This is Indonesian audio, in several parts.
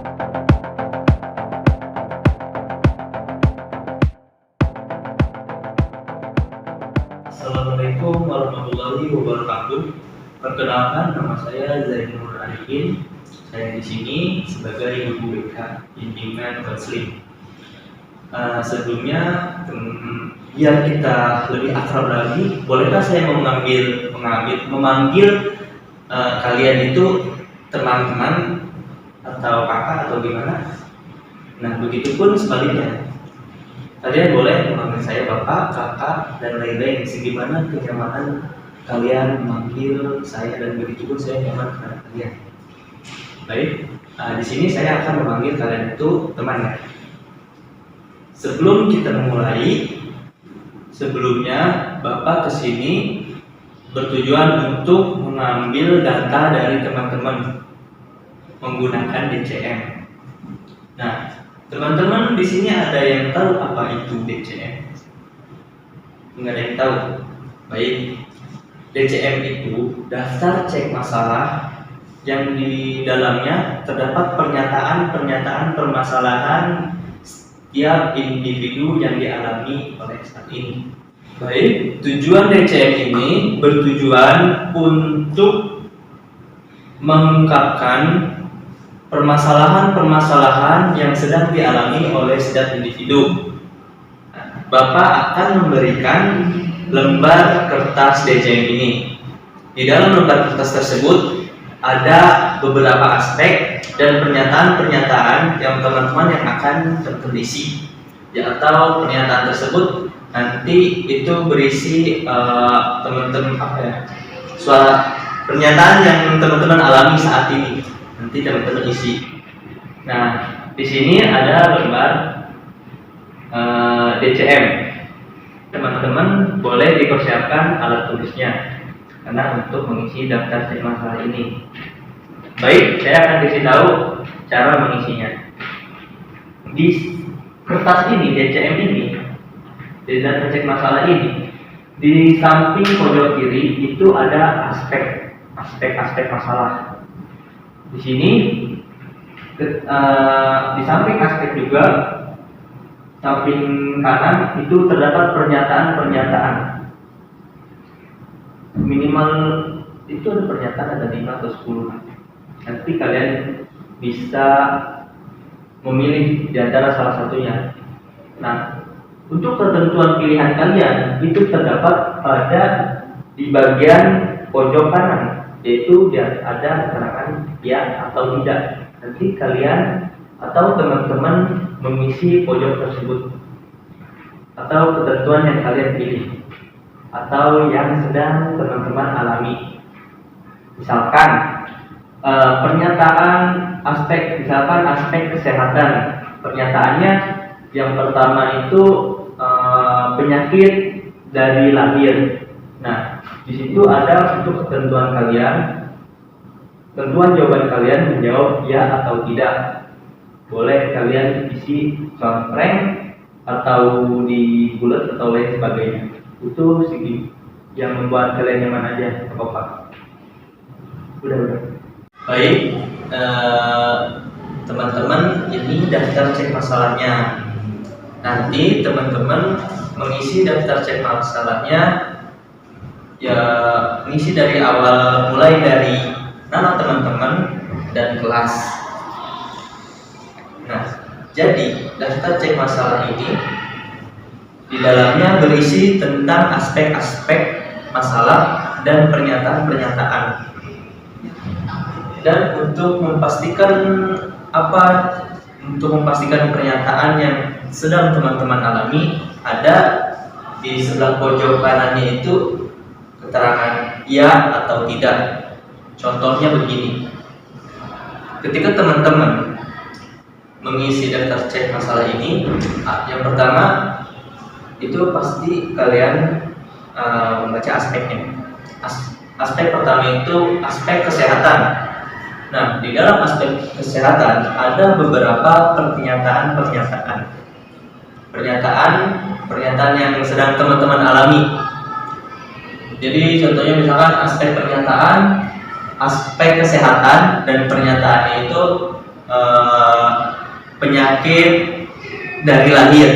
Assalamualaikum warahmatullahi wabarakatuh. Perkenalkan, nama saya Zainur Arifin. Saya di sini sebagai guru BK bimbingan konseling. Sebelumnya, biar kita lebih akrab lagi, bolehkah saya memanggil kalian itu teman-teman atau kakak atau gimana? Nah, begitupun sebaliknya. Kalian boleh memanggil saya bapak, kakak, dan lain-lain. Sebagaimana kenyamanan kalian memanggil saya, dan begitu pun saya nyaman kepada kalian. Baik, di sini saya akan memanggil kalian itu teman ya. Sebelum kita memulai, sebelumnya bapak kesini bertujuan untuk mengambil data dari teman-teman menggunakan DCM. Nah, teman-teman di sini ada yang tahu apa itu DCM? Enggak ada yang tahu. Baik, DCM itu daftar cek masalah yang di dalamnya terdapat pernyataan-pernyataan permasalahan setiap individu yang dialami oleh saat ini. Baik, tujuan DCM ini bertujuan untuk mengungkapkan permasalahan-permasalahan yang sedang dialami oleh setiap individu. Bapak akan memberikan lembar kertas DCM ini. Di dalam lembar kertas tersebut ada beberapa aspek dan pernyataan-pernyataan yang teman-teman yang akan tertulis. Ya, atau pernyataan tersebut nanti itu berisi teman-teman pernyataan yang teman-teman alami saat ini. Nanti teman-teman isi. Nah, di sini ada lembar DCM. Teman-teman boleh dipersiapkan alat tulisnya karena untuk mengisi daftar cek masalah ini. Baik, saya akan kasih tahu cara mengisinya. Di kertas ini, DCM ini, di daftar cek masalah ini, di samping pojok kiri itu ada aspek masalah. Di sini di samping aspek juga, samping kanan itu terdapat pernyataan-pernyataan. Minimal itu ada pernyataan ada 5 atau 10. Nanti kalian bisa memilih di antara salah satunya. Nah, untuk ketentuan pilihan kalian itu terdapat pada di bagian pojok kanan, yaitu ada keterangan ya atau tidak. Nanti kalian atau teman-teman mengisi pojok tersebut atau ketentuan yang kalian pilih atau yang sedang teman-teman alami. Misalkan pernyataan aspek kesehatan. Pernyataannya yang pertama itu penyakit dari lahir. Nah, di situ ada untuk ketentuan kalian, tentuan jawaban kalian menjawab ya atau tidak. Boleh kalian isi contreng atau di bulat atau lain sebagainya. Itu segi yang membuat kalian nyaman aja, apa-apa. Udah. Baik, teman-teman, ini daftar cek masalahnya. Nanti teman-teman mengisi daftar cek masalahnya. Ya, mengisi dari awal, mulai dari nama teman-teman dan kelas. Nah, jadi daftar cek masalah ini di dalamnya berisi tentang aspek-aspek masalah dan pernyataan-pernyataan. Dan untuk memastikan pernyataan yang sedang teman-teman alami, ada di sebelah pojok kanannya itu keterangan ya atau tidak. Contohnya begini. Ketika teman-teman mengisi daftar cek masalah ini, yang pertama itu pasti kalian membaca aspeknya. Aspek pertama itu aspek kesehatan. Nah, di dalam aspek kesehatan ada beberapa pernyataan yang sedang teman-teman alami. Jadi contohnya misalkan aspek pernyataan, aspek kesehatan dan pernyataannya itu eh, penyakit dari lahir.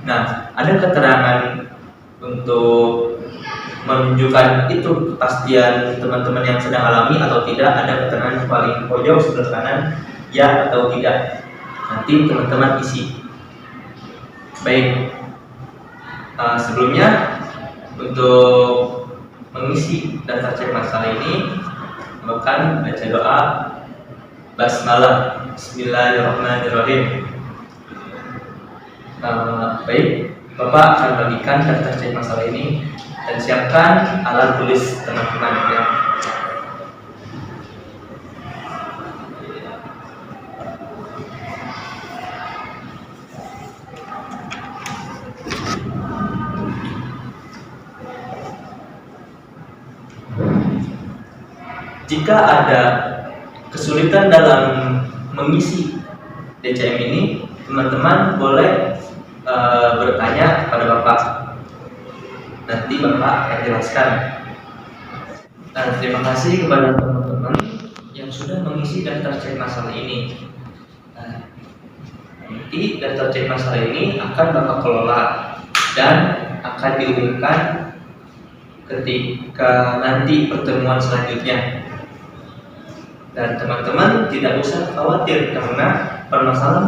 Nah, ada keterangan untuk menunjukkan itu kepastian teman-teman yang sedang alami atau tidak. Ada keterangan yang paling pojok sebelah kanan, ya atau tidak. Nanti teman-teman isi. Baik, sebelumnya untuk mengisi daftar cek masalah ini, bahkan baca doa basmalah, Bismillahirrahmanirrahim. Baik, Bapak akan bagikan daftar cek masalah ini dan siapkan alat tulis teman-teman ya. Jika ada kesulitan dalam mengisi DCM ini, teman-teman boleh bertanya kepada Bapak. Nanti Bapak akan jelaskan. Nah, terima kasih kepada teman-teman yang sudah mengisi daftar cek masalah ini. Nah, nanti daftar cek masalah ini akan Bapak kelola dan akan diumumkan ketika nanti pertemuan selanjutnya. Dan teman-teman tidak usah khawatir karena permasalahan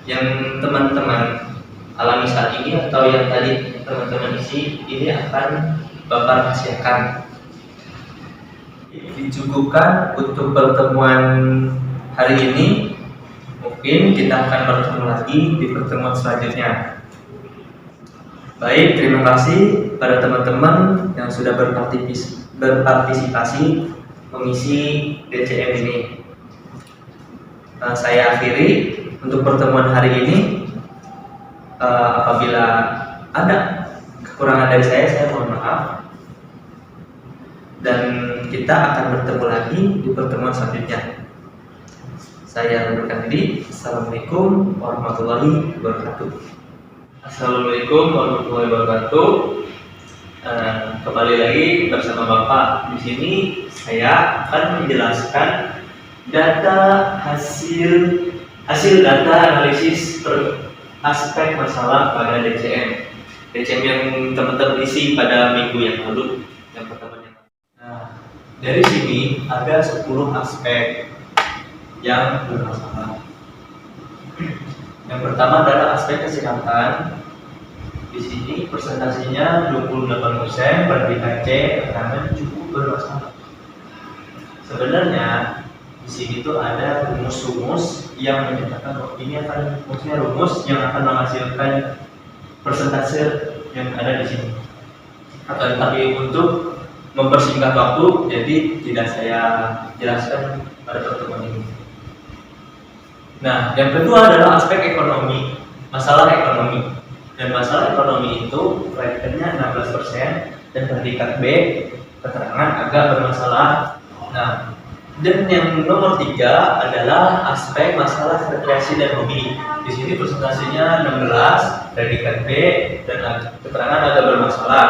yang teman-teman alami saat ini atau yang tadi teman-teman isi ini akan Bapak rahasiakan. Dicukupkan untuk pertemuan hari ini. Mungkin kita akan bertemu lagi di pertemuan selanjutnya. Baik, terima kasih pada teman-teman yang sudah berpartisipasi mengisi DCM ini. Saya akhiri untuk pertemuan hari ini. Apabila ada kekurangan dari saya mohon maaf. Dan kita akan bertemu lagi di pertemuan selanjutnya. Saya undur diri. Assalamualaikum warahmatullahi wabarakatuh. Assalamualaikum warahmatullahi wabarakatuh. Kembali lagi bersama Bapak. Di sini saya akan menjelaskan hasil data analisis per aspek masalah pada DCM yang teman-teman isi pada minggu yang lalu, yang pertamanya. Nah, dari sini ada 10 aspek yang bermasalah. Yang pertama adalah aspek kesehatan. Di sini persentasenya 28%, perbandingan C keterangan cukup bermasalah. Sebenarnya di sini tuh ada rumus-rumus yang menyatakan bahwa ini akan rumus yang akan menghasilkan persentase yang ada di sini. Tapi untuk mempersingkat waktu, jadi tidak saya jelaskan pada pertemuan ini. Nah, yang kedua adalah aspek ekonomi, masalah ekonomi. Dan masalah ekonomi itu predikatnya 16% dan predikat B keterangan agak bermasalah. Nah, dan yang nomor 3 adalah aspek masalah rekreasi dan hobi. Di sini persentasenya 16, predikat B dan keterangan agak bermasalah.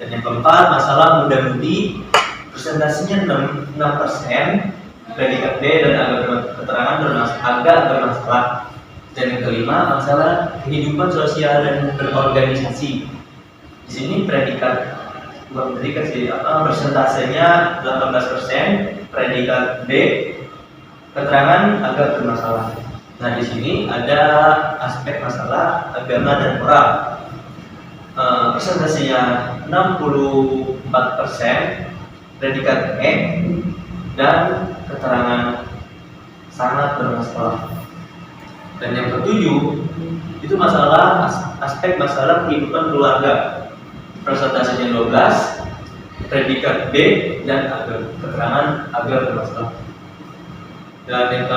Dan yang keempat masalah muda-mudi, persentasenya 6%, predikat B dan keterangan agak bermasalah. Dan yang kelima masalah kehidupan sosial dan berorganisasi. Di sini persentasenya 18%, predikat B keterangan agak bermasalah. Nah, di sini ada aspek masalah agama dan moral. Persentasenya 64%, predikat E dan keterangan sangat bermasalah. Dan yang ketujuh itu aspek masalah kehidupan keluarga. Persentasenya 12, predikat B dan keterangan agak bermasalah. Dan yang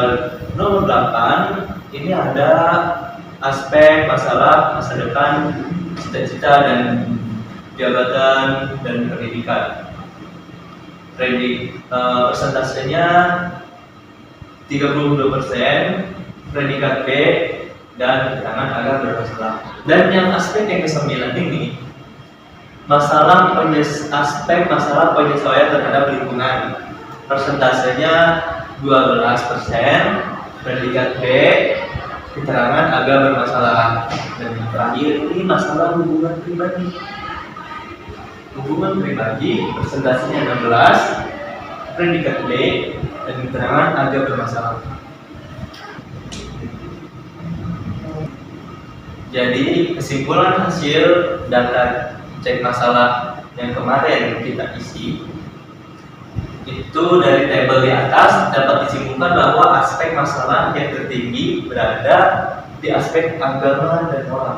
nomor 8 ini ada aspek masalah masa depan, cita-cita dan jabatan dan pendidikan. Persentasenya 32%, predikat B dan keterangan agak bermasalah. Dan yang aspek yang ke-9 ini aspek masalah penyesuaian terhadap lingkungan. persentasenya 12%, predikat B, keterangan agak bermasalah. Dan yang terakhir ini masalah hubungan pribadi. Hubungan pribadi persentasenya 16, predikat B, dan keterangan agak bermasalah. Jadi kesimpulan hasil data cek masalah yang kemarin kita isi itu dari tabel di atas dapat disimpulkan bahwa aspek masalah yang tertinggi berada di aspek agama dan moral.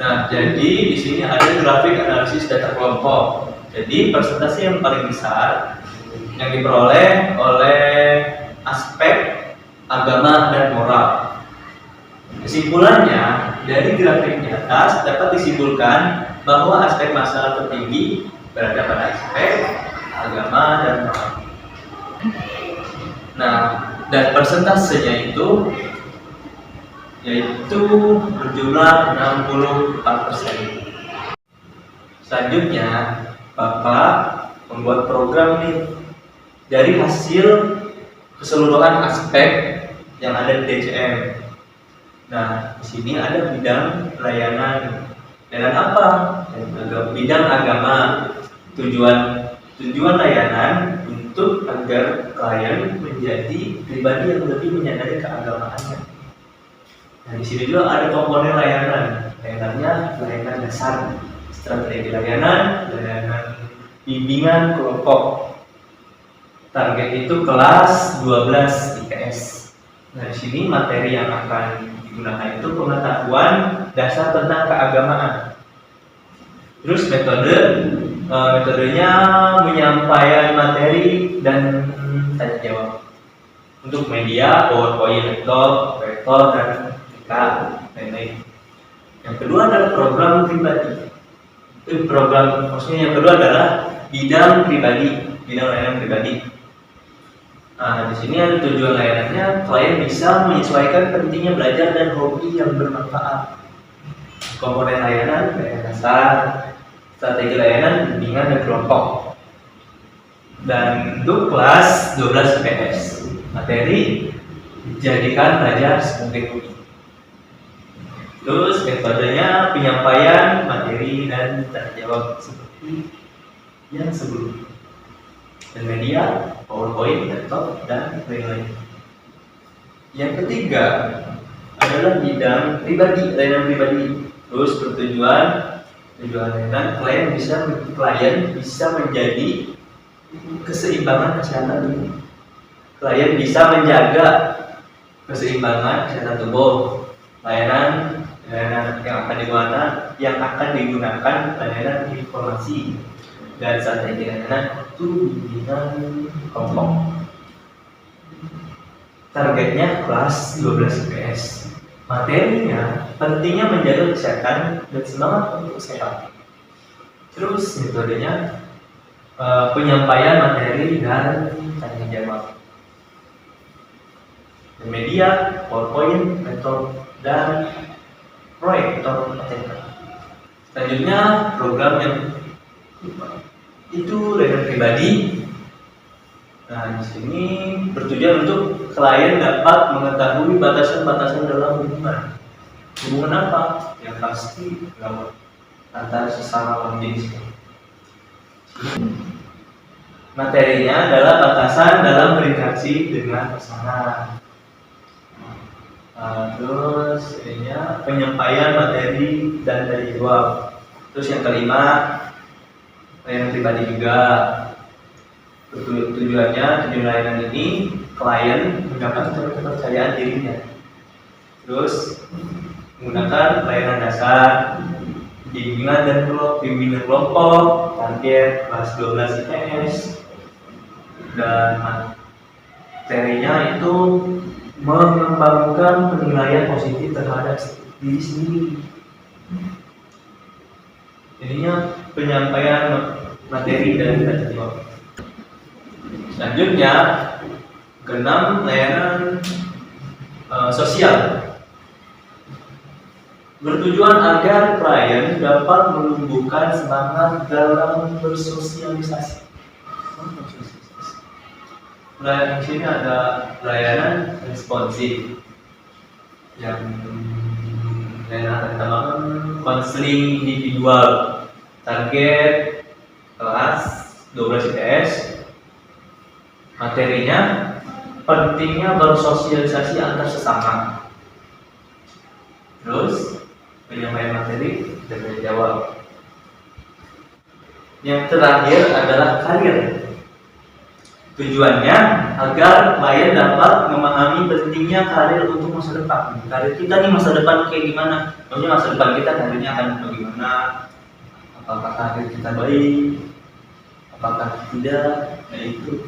Nah, jadi di sini ada grafik analisis data kelompok. Jadi persentase yang paling besar yang diperoleh oleh aspek agama dan moral. Kesimpulannya, dari grafik di atas dapat disimpulkan bahwa aspek masalah tertinggi berada pada aspek agama dan moral. Nah, dan persentasenya itu yaitu berjumlah 64%. Selanjutnya, Bapak membuat program nih dari hasil keseluruhan aspek yang ada di DCM. Nah, di sini ada bidang layanan. Layanan apa? Bidang agama. Tujuan layanan untuk agar klien menjadi pribadi yang lebih menyadari keagamaannya. Nah, di sini juga ada komponen layanan. Layanan dasar, strategi layanan bimbingan kelompok. Target itu kelas 12 IPS. Nah, di sini materi yang akan digunakan itu pengetahuan dasar tentang keagamaan. Terus metodenya menyampaikan materi dan tanya jawab. Untuk media, PowerPoint, laptop, proyektor, dan TK, lain-lain. Yang kedua adalah program pribadi. Yang kedua adalah bidang layanan pribadi. Nah, di sini ada tujuan layanannya, klien bisa menyesuaikan pentingnya belajar dan hobi yang bermanfaat. Komponen layanan dasar, strategi layanan, bimbingan dan kelompok. Dan untuk kelas 12 IPS, materi jadikan belajar sebagai hobi. Terus metodenya penyampaian materi dan tanya jawab seperti yang sebelumnya. Dan media, PowerPoint, laptop, dan lain-lain. Yang ketiga adalah bidang layanan pribadi. Terus tujuan layanan klien bisa menjadi keseimbangan kesehatan tubuh. Klien bisa menjaga keseimbangan kesehatan tubuh. Layanan yang akan digunakan layanan informasi dan strategi layanan itu bimbingan kelompok. Targetnya kelas 12 IPS. Materinya pentingnya menjaga kesehatan dan semangat untuk sehat. Terus metodenya penyampaian materi dan tanya jawab. Dan media, PowerPoint, laptop, dan proyektor ATK. Selanjutnya program yang itu layanan pribadi. Nah, di sini bertujuan untuk klien dapat mengetahui batasan-batasan dalam hubungan. Hubungan apa? Yang pasti antara sesama lawan jenis. Materinya adalah batasan dalam berinteraksi dengan pasangan. Terus ininya penyampaian materi dan tanya jawab. Terus yang kelima layanan pribadi juga. Tujuan layanan ini klien mendapatkan kepercayaan dirinya. Terus menggunakan layanan dasar, bimbingan kelompok, target kelas 12 IPS, dan materinya itu mengembangkan penilaian positif terhadap diri sendiri. Ininya penyampaian materi dan tanya jawab. Selanjutnya, keenam layanan sosial. Bertujuan agar klien dapat menumbuhkan semangat dalam bersosialisasi. Layanan di sini ada layanan responsif yang layanan pertama konseling individual, target kelas 12 IPS. Materinya pentingnya bersosialisasi antar sesama. Terus penyampaian materi dan menjawab. Yang terakhir adalah karir. Tujuannya agar klien dapat memahami pentingnya karir untuk masa depan. Karir kita nih masa depan kayak gimana? Maksudnya masa depan kita karirnya akan bagaimana? Apakah karir kita baik? Apakah tidak? Nah itu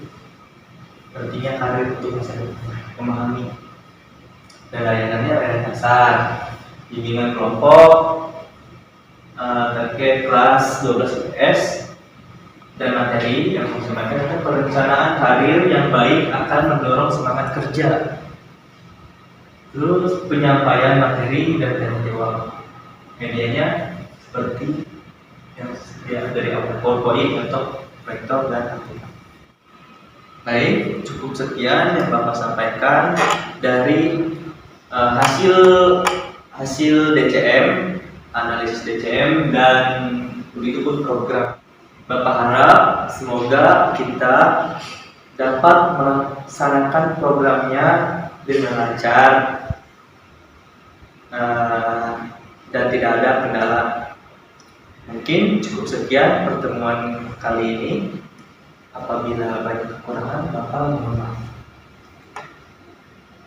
pentingnya karir untuk masa depan. Memahami. Dan layanannya layanan dasar, bimbingan kelompok, target kelas 12 IPS. Dan materi yang menggunakan adalah perencanaan karir yang baik akan mendorong semangat kerja. Terus penyampaian materi dan tanya jawab. Medianya seperti yang sedia dari PowerPoint atau proyektor dan aplikasi. Baik, cukup sekian yang Bapak sampaikan dari hasil DCM, analisis DCM dan begitupun program. Bapak harap semoga kita dapat melaksanakan programnya dengan lancar dan tidak ada kendala. Mungkin cukup sekian pertemuan kali ini. Apabila banyak kekurangan, Bapak mohon maaf.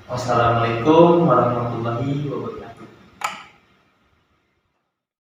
Wassalamualaikum warahmatullahi wabarakatuh.